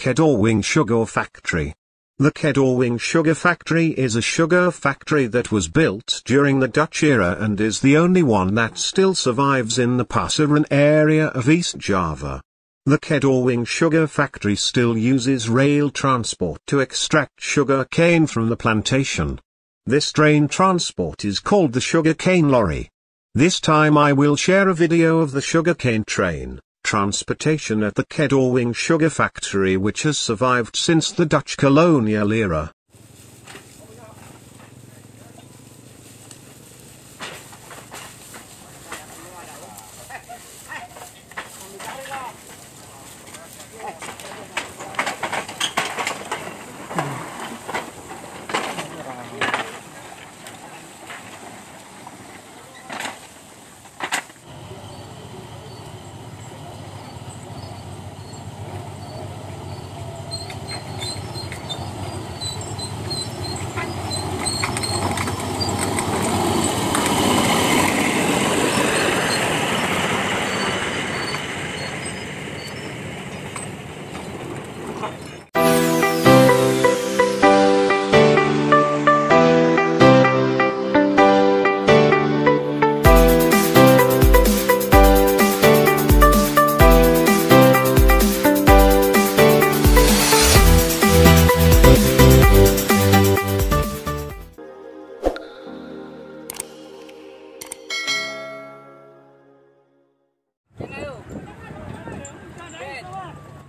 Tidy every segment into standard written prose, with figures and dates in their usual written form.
Kedawung Sugar Factory. The Kedawung Sugar Factory is a sugar factory that was built during the Dutch era and is the only one that still survives in the Pasaran area of East Java. The Kedawung Sugar Factory still uses rail transport to extract sugar cane from the plantation. This train transport is called the sugar cane lorry. This time I will share a video of the sugar cane train transportation at the Kedawung Sugar Factory, which has survived since the Dutch colonial era.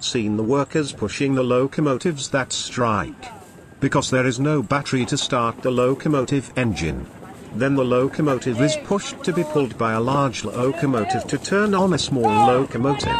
Seen the workers pushing the locomotives that strike. Because there is no battery to start the locomotive engine. Then the locomotive is pushed to be pulled by a large locomotive to turn on a small locomotive.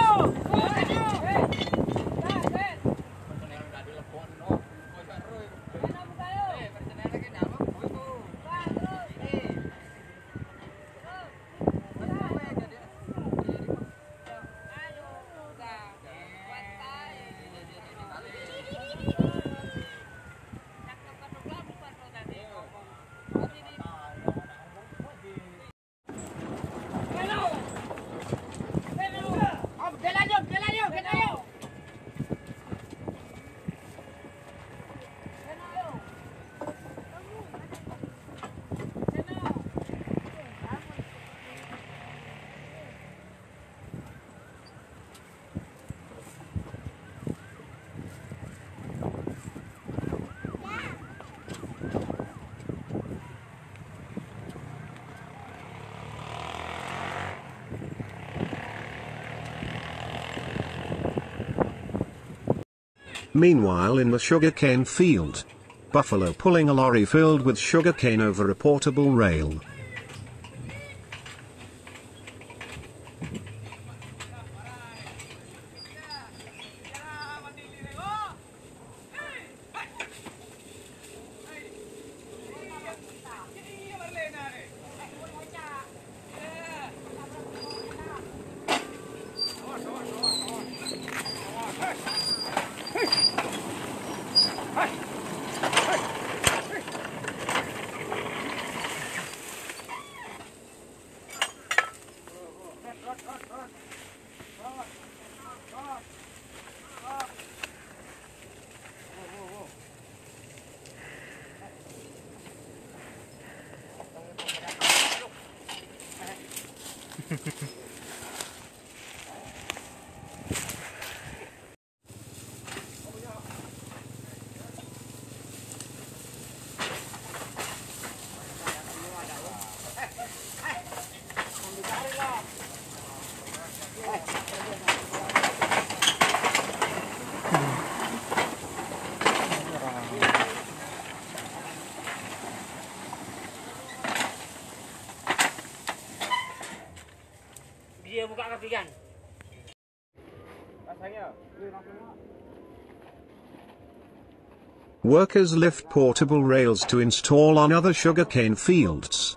Meanwhile, in the sugarcane field, buffalo pulling a lorry filled with sugarcane over a portable rail. Dia buka kaki kan? Workers lift portable rails to install on other sugarcane fields.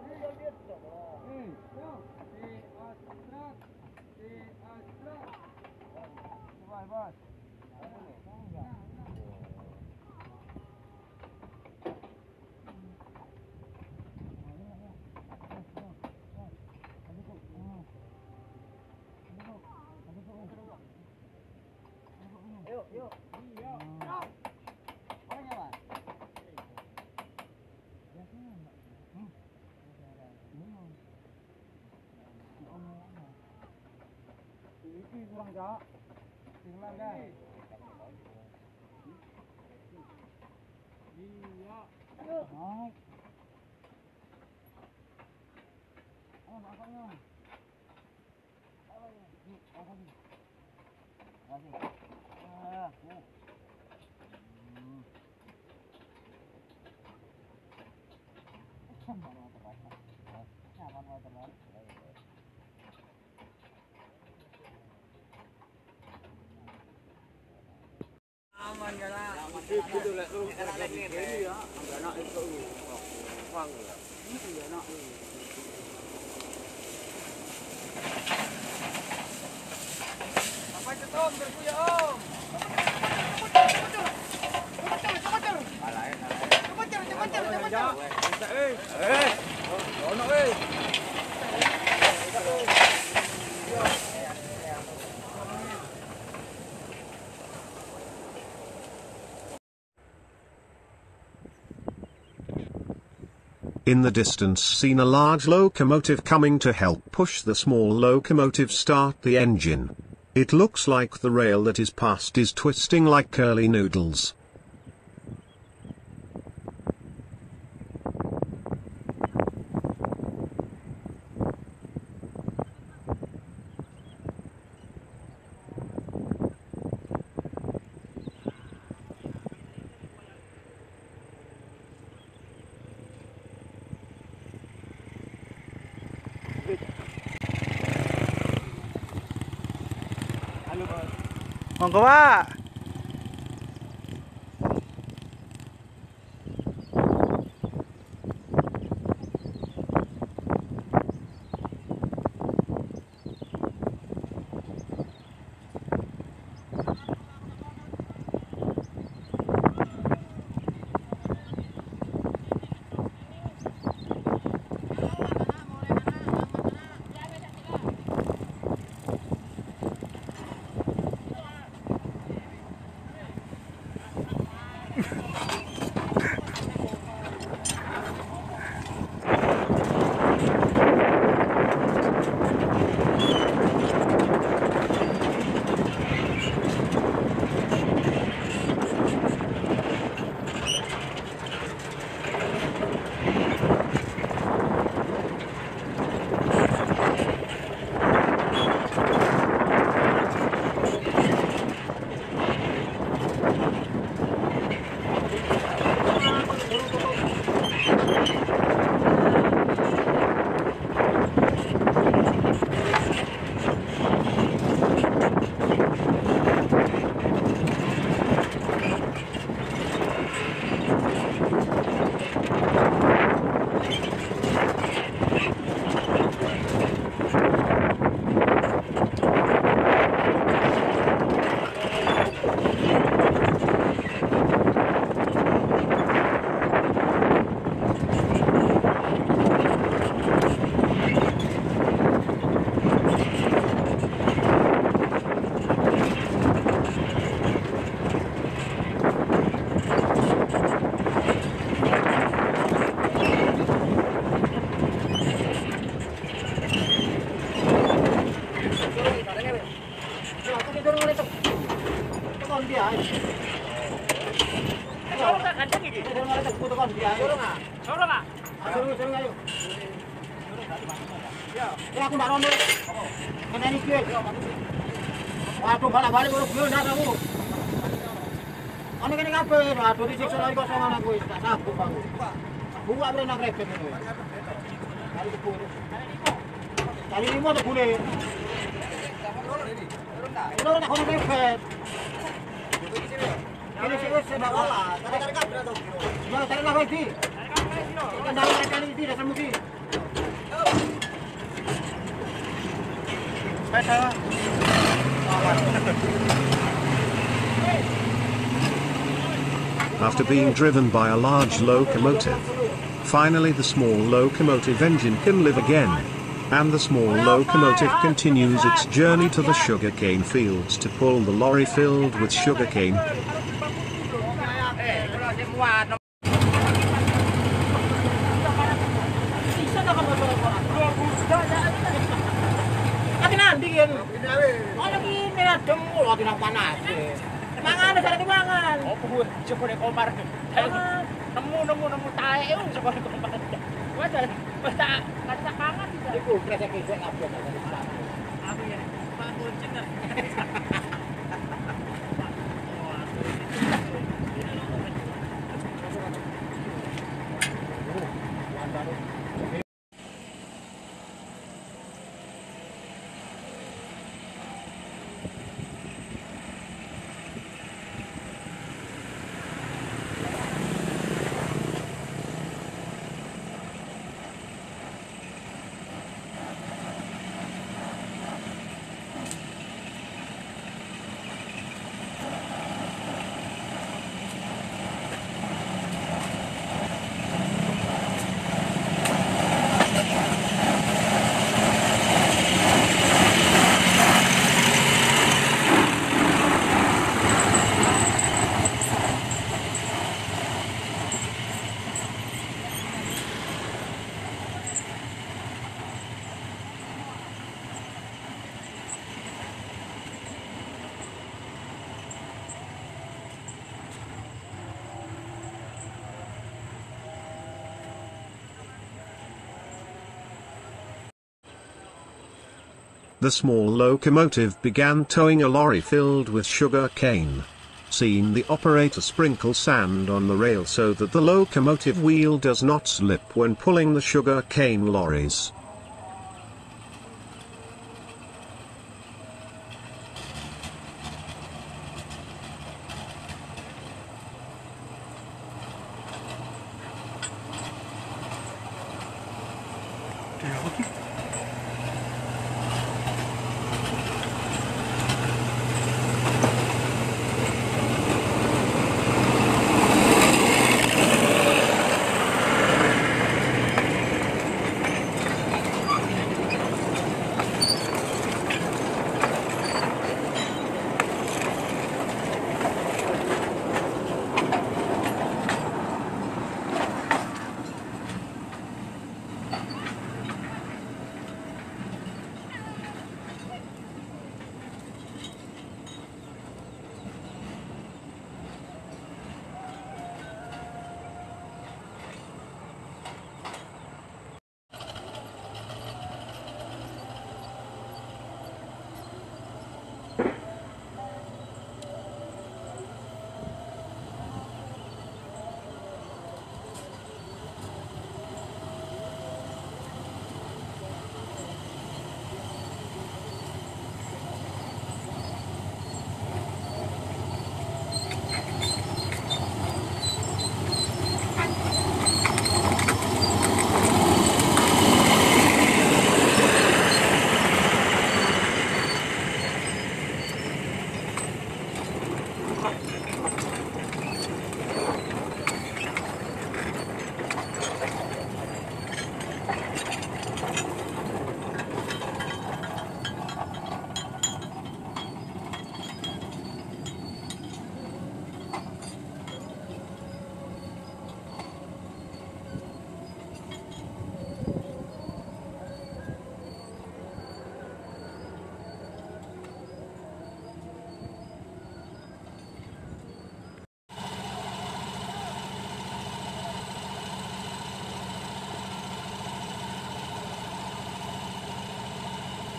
Ini Kurang jauh. Tinggal deh. Iya. Naik. Oh, makanya. Aman ya lah. Itu lah lu. Ini ya, anak itu. Wang ya. Itu ya anak. Apa itu Om? Berkuya Om. In the distance seen a large locomotive coming to help push the small locomotive start the engine. It looks like the rail that is past is twisting like curly noodles. Monggo Pak. Waduh, balik-balik urus dulu ndak aku. Ono kene kabeh, aduh disiksa lagi kosongan aku wis tak sanggup aku. Buka brena krepet ini. Kali itu. Kali ini mau boleh. Loro tak kono krepet. Ini sih wis ndak wala. Tarik kabeh to. Ya tarik lah iki. Kendali kali iki dasar mugi. Sepeda. After being driven by a large locomotive, finally the small locomotive engine can live again. and the small locomotive continues its journey to the sugarcane fields to pull the lorry filled with sugarcane. Nemu tae sekolah komar. Basta kata kangen iku kresek iso ngabot. Aku ya, Pak Kucing. The small locomotive began towing a lorry filled with sugar cane. Seeing the operator sprinkle sand on the rail so that the locomotive wheel does not slip when pulling the sugar cane lorries.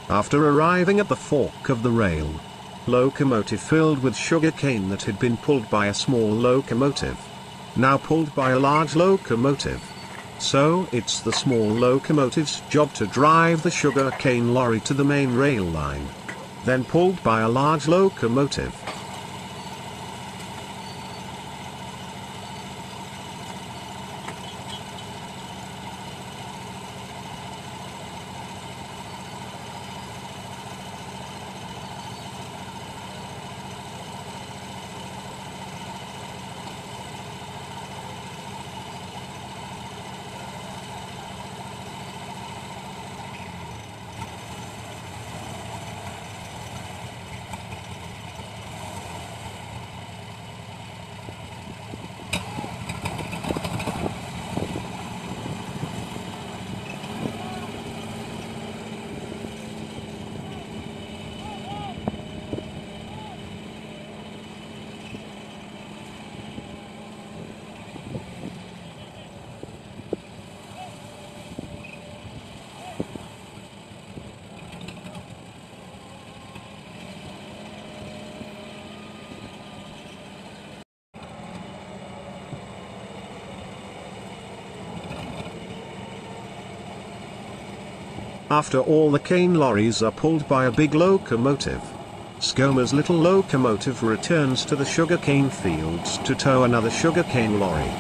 After arriving at the fork of the rail, locomotive filled with sugar cane that had been pulled by a small locomotive, now pulled by a large locomotive. So it's the small locomotive's job to drive the sugar cane lorry to the main rail line, then pulled by a large locomotive. After all the cane lorries are pulled by a big locomotive, Skomer's little locomotive returns to the sugarcane fields to tow another sugarcane lorry.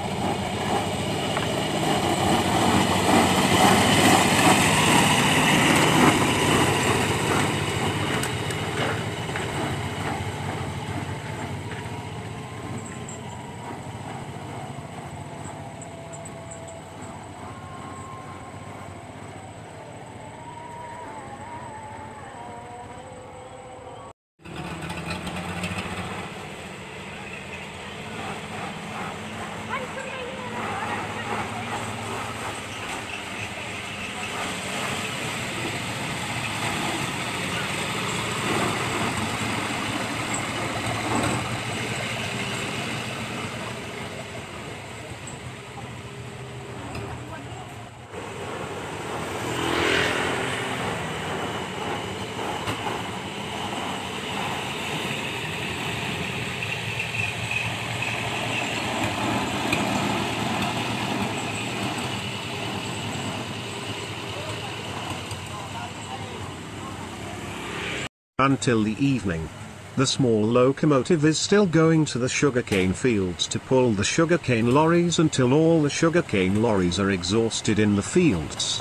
Until the evening, the small locomotive is still going to the sugarcane fields to pull the sugarcane lorries until all the sugarcane lorries are exhausted in the fields.